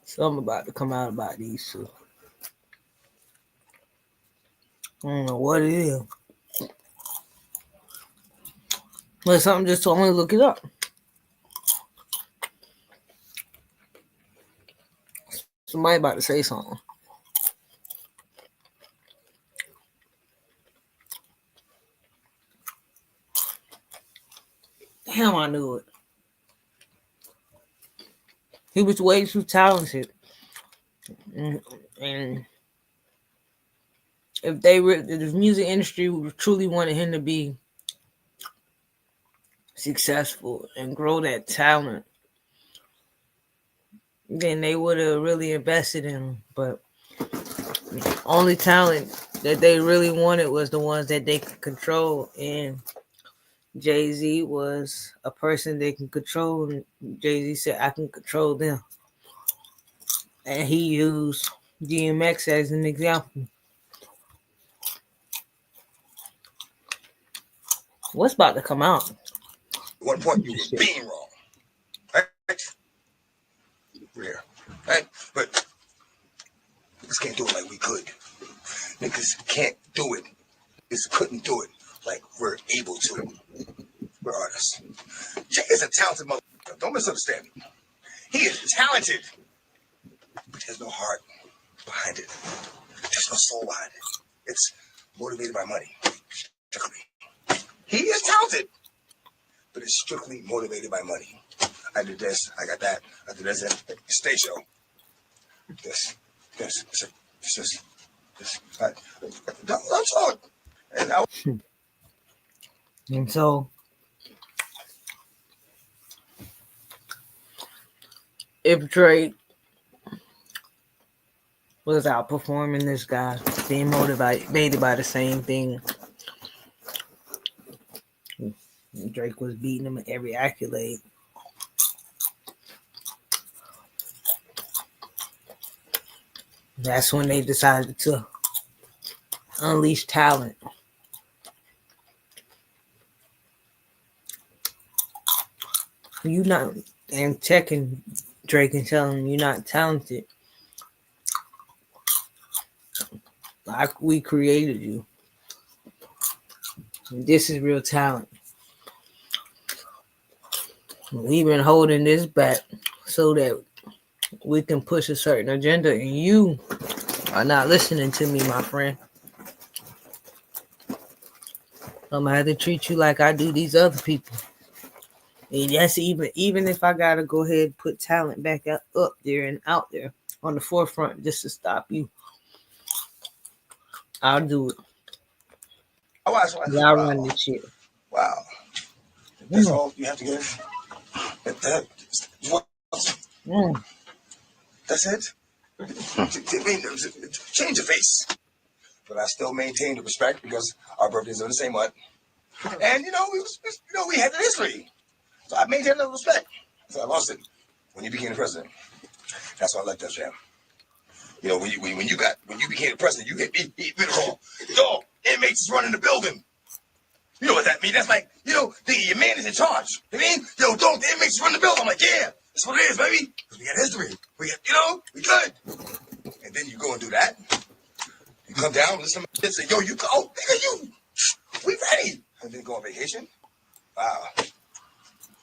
Something about to come out about these two. I don't know what it is. But something just told me to look it up. Somebody about to say something. Damn, I knew it. He was way too talented. And if the music industry truly wanted him to be successful and grow that talent, then they would have really invested in him. But the only talent that they really wanted was the ones that they could control. And Jay-Z was a person they can control. And Jay-Z said, I can control them. And he used DMX as an example. What's about to come out? At one point, you were being wrong. Right? Rare. Right? But niggas can't do it like we could. Niggas can't do it. Niggas couldn't do it like we're able to. We're artists. Jay is a talented motherfucker. Don't misunderstand me. He is talented, but there's no heart behind it. There's no soul behind it. It's motivated by money. Strictly. He is talented, but it's strictly motivated by money. I did this, I got that, I did this, stage show. This. That's all. And I And so, if Drake was outperforming this guy, being motivated by the same thing, Drake was beating him in every accolade. That's when they decided to unleash talent. You not and checking Drake and telling him you're not talented. Like we created you. This is real talent. We've been holding this back so that we can push a certain agenda, and you are not listening to me, my friend. I'm gonna have to treat you like I do these other people. And that's even if I gotta go ahead and put talent back up there and out there on the forefront just to stop you, I'll do it. Y'all run this shit. Wow. That's all you have to give? That's it? Change your face. But I still maintain the respect because our birthdays are the same month. And, we had the history. So I maintained the respect. So I lost it when you became the president. That's why I like that jam. When you became the president, you hit me wrong. Yo, inmates is running the building. You know what that means? That's like, your man is in charge. You mean, the inmates run the building. I'm like, yeah, that's what it is, baby. Because we got history. We good. And then you go and do that. You come down, listen to my shit, say, yo, you go, nigga, we ready. And then go on vacation.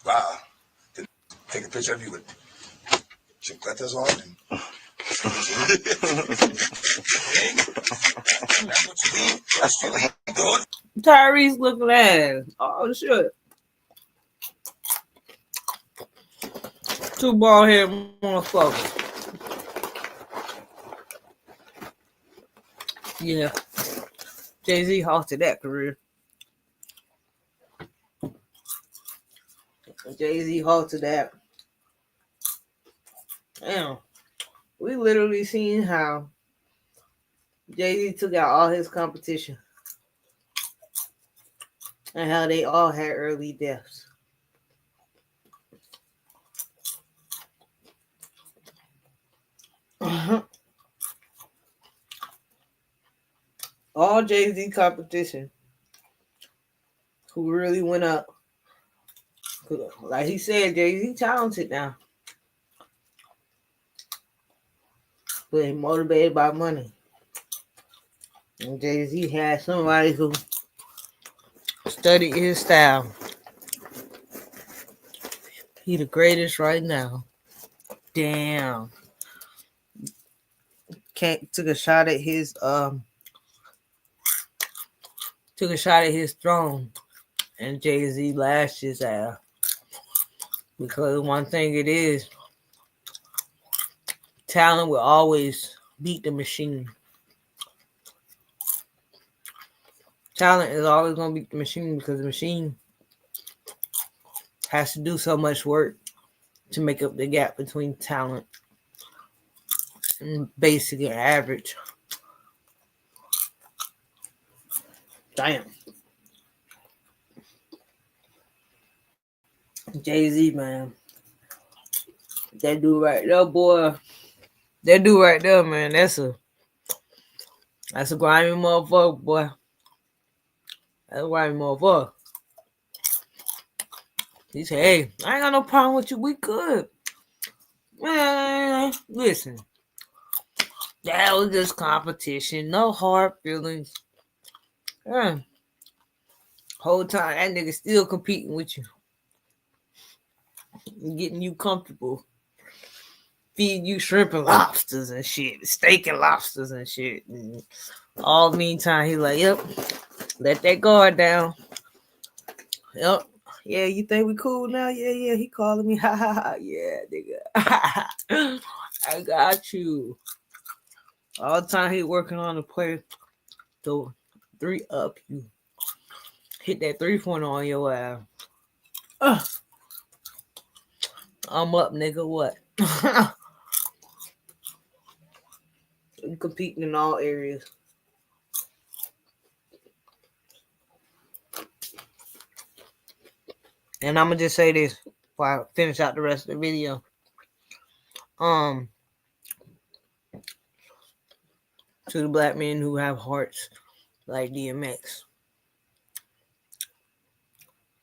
Wow. Then take a picture of you with chancletas on and that's what you mean. That's feeling good. Tyrese looking ass. Oh shit. Two bald head motherfuckers. Yeah. Jay-Z halted that career. Jay-Z halted that. Damn. We literally seen how Jay-Z took out all his competition and how they all had early deaths. All Jay-Z competition who really went up. Like he said, Jay-Z talented now. But he motivated by money. And Jay-Z had somebody who studied his style. He the greatest right now. Damn. Took a shot at his throne, and Jay-Z lashed his ass. Because one thing it is, talent will always beat the machine. Talent is always going to beat the machine because the machine has to do so much work to make up the gap between talent and basic and average. Damn. Jay-Z, man. That dude right there, boy. That dude right there, man, that's a grimy motherfucker, boy. That's a grimy motherfucker. He said, hey, I ain't got no problem with you. We good. Man, listen. That was just competition. No hard feelings. Yeah. Whole time, that nigga still competing with you. Getting you comfortable. Feeding you shrimp and lobsters and shit. Steak and lobsters and shit. And all the meantime, he like, yep, let that guard down. Yep. Yeah, you think we cool now? Yeah. He calling me. Ha ha ha. Yeah, nigga. I got you. All the time he working on the play. So 3 up you. Hit that 3-pointer on your ass. I'm up, nigga. What? We competing in all areas. And I'm gonna just say this before I finish out the rest of the video. To the black men who have hearts like DMX,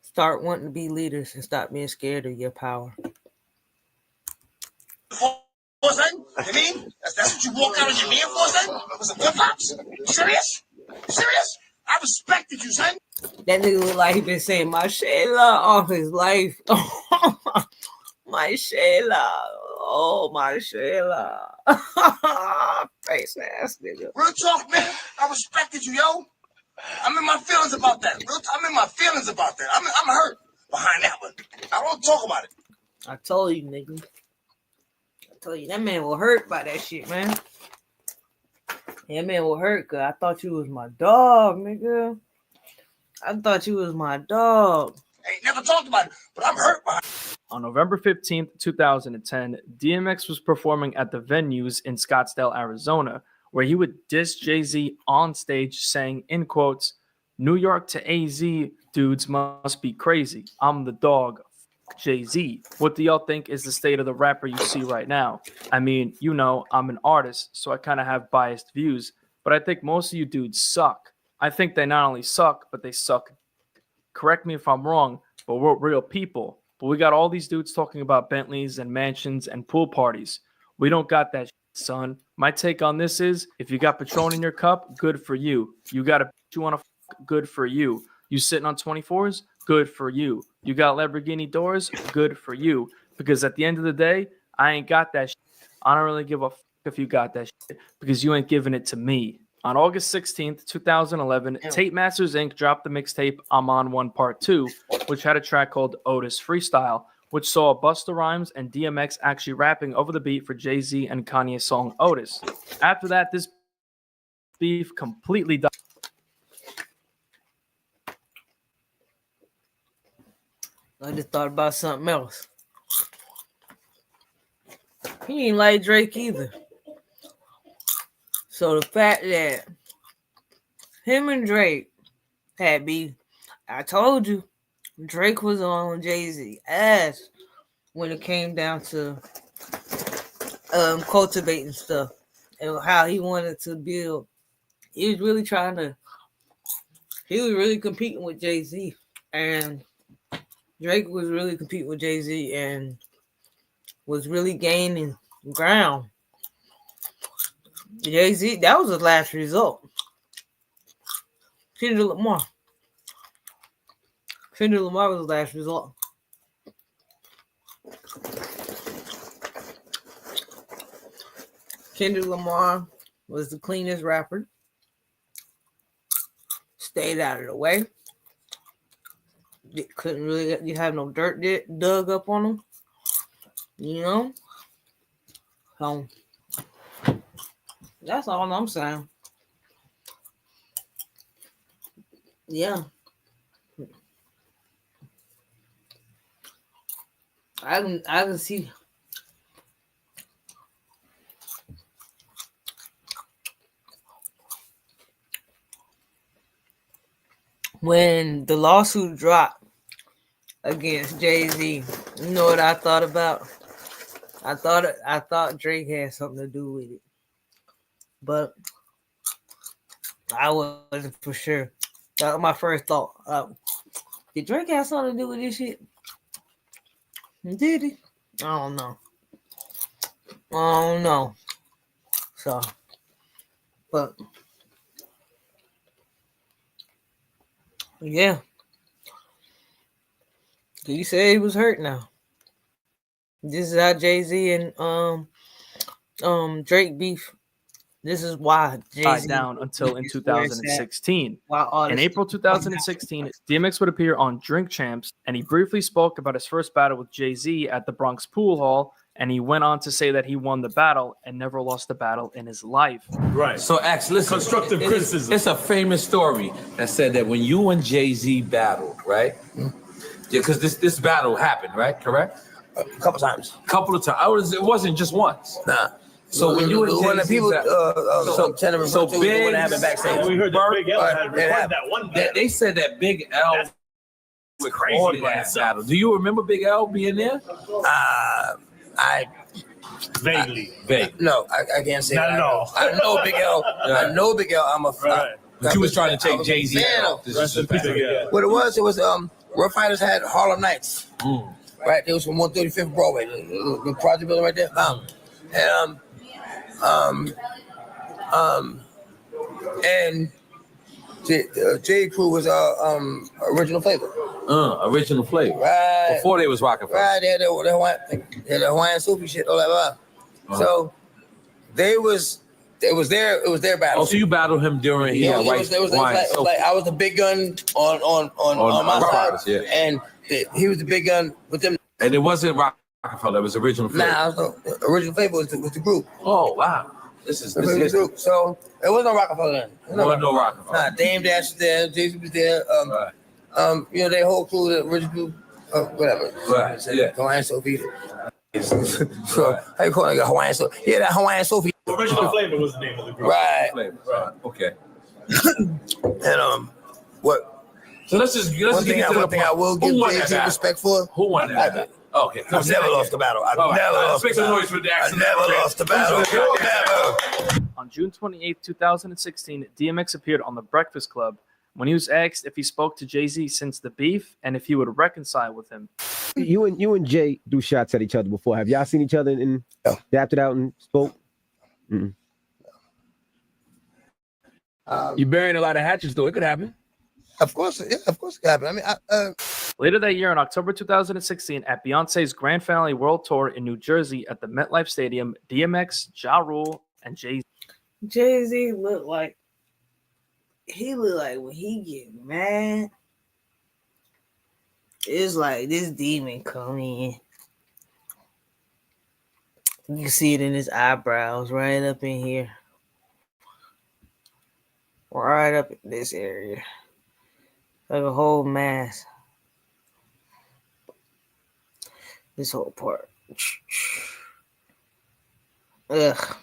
start wanting to be leaders and stop being scared of your power. Son? You mean? That's what you walk out on your man for, son? With some flip-flops? Serious? Serious? I respected you, son. That nigga look like he been saying my Shayla all his life. My Shayla. Oh, my Shayla. Face ass nigga. Real talk, man. I respected you, yo. I'm in my feelings about that. I'm in my feelings about that. I'm hurt behind that one. I don't talk about it. I told you, nigga. I told you, that man will hurt by that shit, man. That man will hurt, cause I thought you was my dog, nigga. I thought you was my dog. I ain't never talked about it, but I'm hurt behind it. On November 15th, 2010, DMX was performing at the venues in Scottsdale, Arizona, where he would diss Jay-Z on stage saying, in quotes, New York to AZ dudes must be crazy. I'm the dog. Jay-Z. What do y'all think is the state of the rapper you see right now? I mean, you know, I'm an artist, so I kind of have biased views, but I think most of you dudes suck. I think they not only suck, but they suck. Correct me if I'm wrong, but we're real people. But we got all these dudes talking about Bentleys and mansions and pool parties. We don't got that shit, son. My take on this is, if you got Patron in your cup, good for you. You got a bitch you want to fuck, good for you. You sitting on 24s? Good for you. You got Lamborghini doors? Good for you. Because at the end of the day, I ain't got that shit. I don't really give a fuck if you got that shit, because you ain't giving it to me. On August 16th, 2011, Tape Masters Inc. dropped the mixtape I'm On One Part 2, which had a track called Otis Freestyle, which saw Busta Rhymes and DMX actually rapping over the beat for Jay-Z and Kanye's song Otis. After that, this beef completely died. I just thought about something else. He ain't like Drake either. So the fact that him and Drake had beef, I told you, Drake was on Jay-Z ass when it came down to cultivating stuff and how he wanted to build. He was really competing with Jay-Z, and Drake was really competing with Jay-Z and was really gaining ground. Jay-Z, that was his last result. Kendrick Lamar was his last result. Kendrick Lamar was the cleanest rapper. Stayed out of the way. Couldn't really, you have no dirt dug up on him. You know? So, that's all I'm saying. Yeah. I can see when the lawsuit dropped against Jay-Z, you know what I thought about? I thought Drake had something to do with it, but I wasn't for sure. That was my first thought. Did Drake have something to do with this shit? Did he? I don't know. I don't know. So, but yeah, he said he was hurt now. This is how Jay-Z and Drake beef. This is why died Jay-Z down until in is where it's at. 2016. Why all In this April 2016, DMX would appear on Drink Champs, and he briefly spoke about his first battle with Jay-Z at the Bronx Pool Hall, and he went on to say that he won the battle and never lost a battle in his life. Right. So, actually, listen. Constructive criticism. It's a famous story that said that when you and Jay-Z battled, right? Yeah, because this battle happened, right? Correct? A couple times. Couple of times. It wasn't just once. Nah. So when you and when the Jay-Z people so Big, what happened backstage. We heard that Big L had recorded that one battle. They said that Big L That's recorded crazy that battle. Do you remember Big L being there? I Vaguely. no, I can't say Not that. at all. I know Big L. I know Big L. I'm a Right. But you was trying to take Jay-Z fan out. of- Rest in peace, Big L. What it was Rough Riders had Harlem Nights. Right, there was from 135th Broadway, the project building right there. And J. Crew was original flavor. Original flavor. Right. Before they was Rockefeller. Right, they had the Hawaiian Soupy shit, all that blah. So it was their battle. Oh, so you battled him during It was like I was the big gun on my Rough side, Riders, yeah. and he was the big gun with them. And it wasn't Rockefeller, it was original flavor. Nah, the original flavor was the group. Oh wow. This is Group. So it wasn't no Rockefeller then. no Rockefeller. Nah, Dame Dash was there, Jay-Z was there, their whole crew, the original crew, whatever. Right, yeah. Hawaiian Sophie. So how you call it? Hawaiian Sophie. Yeah, that Hawaiian Sophie. Original Flavor was the name of the group. Right. Flavor. Right. Okay. And what? So let's just get One thing I will give Jay-Z respect for. Who won that battle? Okay. I've never lost the battle. I've never lost the battle. I never lost the battle. Never. On June 28, 2016, DMX appeared on The Breakfast Club. When he was asked if he spoke to Jay-Z since the beef and if he would reconcile with him. You and Jay do shots at each other before. Have y'all seen each other and dapped it out and spoke? Mm-mm. You burying a lot of hatchets, though. It could happen. Of course it could happen. I mean, Later that year, in October 2016, at Beyonce's Grand Finale World Tour in New Jersey at the MetLife Stadium, DMX, Ja Rule, and Jay-Z. Jay-Z looked like when he get mad, it's like this demon come in. You can see it in his eyebrows, right up in here. Right up in this area. Like a whole mass. This whole part. Ugh.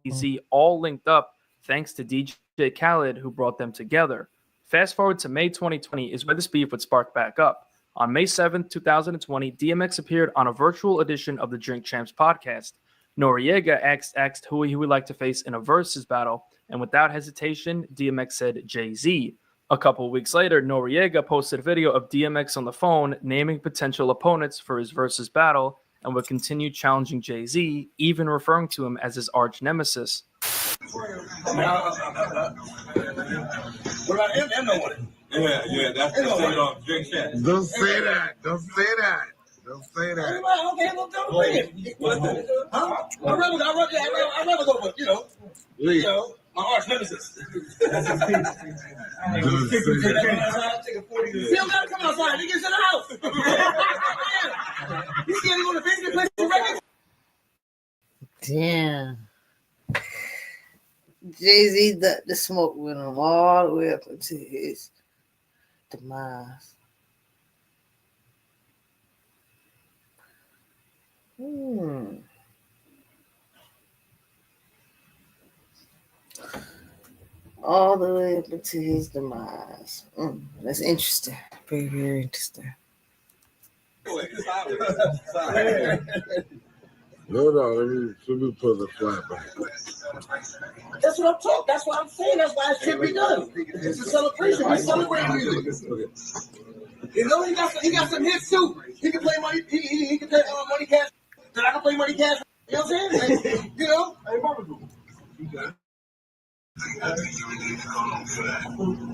Jay-Z all linked up thanks to DJ Khaled, who brought them together. Fast forward to May 2020 is where this beef would spark back up. On May 7th, 2020, DMX appeared on a virtual edition of the Drink Champs podcast. Noriega asked who he would like to face in a versus battle, and without hesitation, DMX said Jay-Z. A couple of weeks later, Noriega posted a video of DMX on the phone naming potential opponents for his versus battle and would continue challenging Jay-Z, even referring to him as his arch nemesis. What about him? No one. Yeah, that's the thing on Drink Champs. Don't say that. Don't say that. Don't say that. Okay, well, don't say it. Huh? I'd rather go with, my arch nemesis. He don't gotta come outside. He gets in the house. You can't even go to basement place to records. Damn. Jay-Z ducked the smoke with him all the way up until his demise. all the way up until his demise. That's interesting. Very, very interesting. Hold on, let me put the flat back. That's what I'm talking. That's what I'm saying. That's why it should be done. It's a celebration. We celebrate music. You know, he got some hits too. He can play money. He can play Money Cash. Then I can play Money Cash. You know what I'm saying? Like, you know.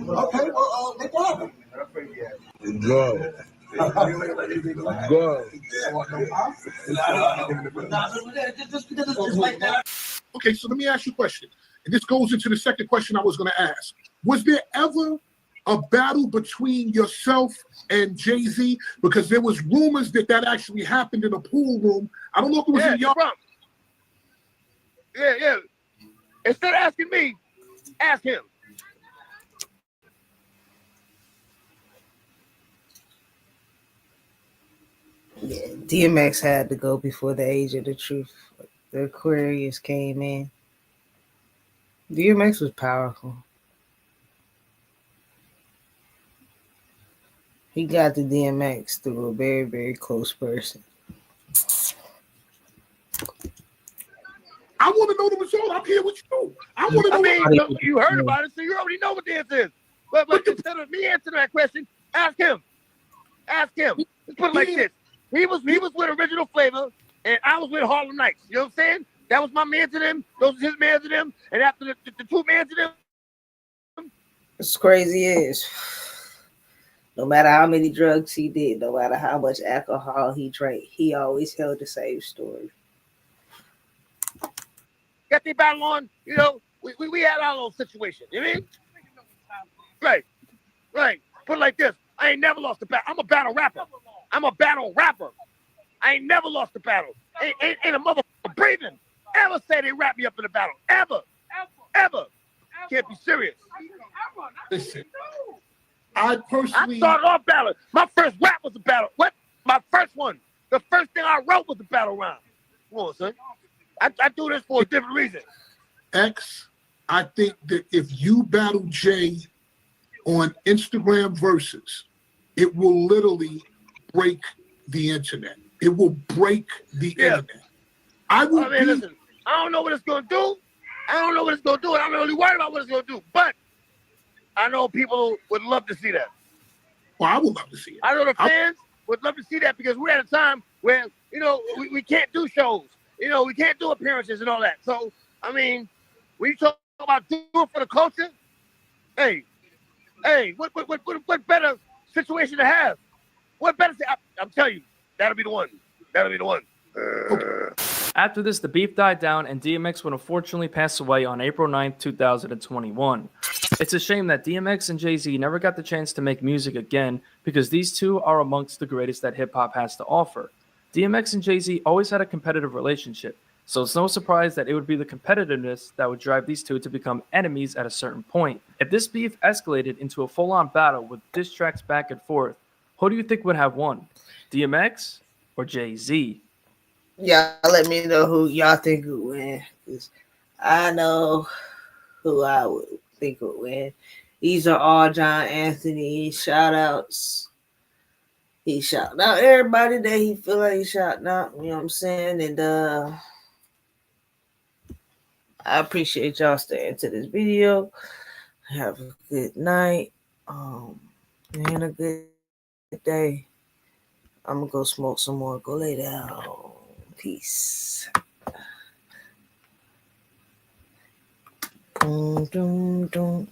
Okay. Well, no problem. Go. Go. Okay, so let me ask you a question. And this goes into the second question I was going to ask. Was there ever a battle between yourself and Jay-Z? Because there was rumors that actually happened in a pool room. I don't know if it was in y'all. Yeah. Instead of asking me, ask him. Yeah, DMX had to go before the age of the truth. The Aquarius came in. DMX was powerful. He got the DMX through a very, very close person. I want to know the result. I'm here with you. I want to know. You heard about it, so you already know what the answer is. But instead of me answering that question, ask him. Ask him. Let's put it like this. He was with Original Flavor, and I was with Harlem Nights. You know what I'm saying? That was my man to them. Those was his man to them. And after the two men to them. What's crazy is, no matter how many drugs he did, no matter how much alcohol he drank, he always held the same story. Got the battle on, you know, we had our little situation. You know what I mean? Right. Put it like this. I ain't never lost a battle. I'm a battle rapper. I ain't never lost a battle. Ain't a motherfucker breathing ever say they wrap me up in a battle. Ever. Can't be serious. Listen, I personally... I started off battle. My first rap was a battle. What? My first one. The first thing I wrote was a battle rhyme. Come on, son. I do this for a different reason. X, I think that if you battle Jay on Instagram Versus, it will literally break the internet. It will break the internet. Listen, I don't know what it's going to do. I'm not really worried about what it's going to do. But I know people would love to see that. Well, I would love to see it. I know the fans would love to see that because we're at a time where, you know, we can't do shows. You know, we can't do appearances and all that. So, I mean, when you talk about doing for the culture, hey, what better situation to have? What better? I'm telling you, that'll be the one. After this, the beef died down and DMX would unfortunately pass away on April 9th, 2021. It's a shame that DMX and Jay-Z never got the chance to make music again because these two are amongst the greatest that hip-hop has to offer. DMX and Jay-Z always had a competitive relationship, so it's no surprise that it would be the competitiveness that would drive these two to become enemies at a certain point. If this beef escalated into a full-on battle with diss tracks back and forth, who do you think would have won? DMX or Jay-Z? Y'all let me know who y'all think would win. Cause I know who I would think would win. These are all John Anthony shout outs. He shouting out everybody that he feel like he shouting out. You know what I'm saying? And I appreciate y'all staying to this video. Have a good night. And a good day. I'm gonna go smoke some more. Go lay down. Peace. Dum, dum, dum.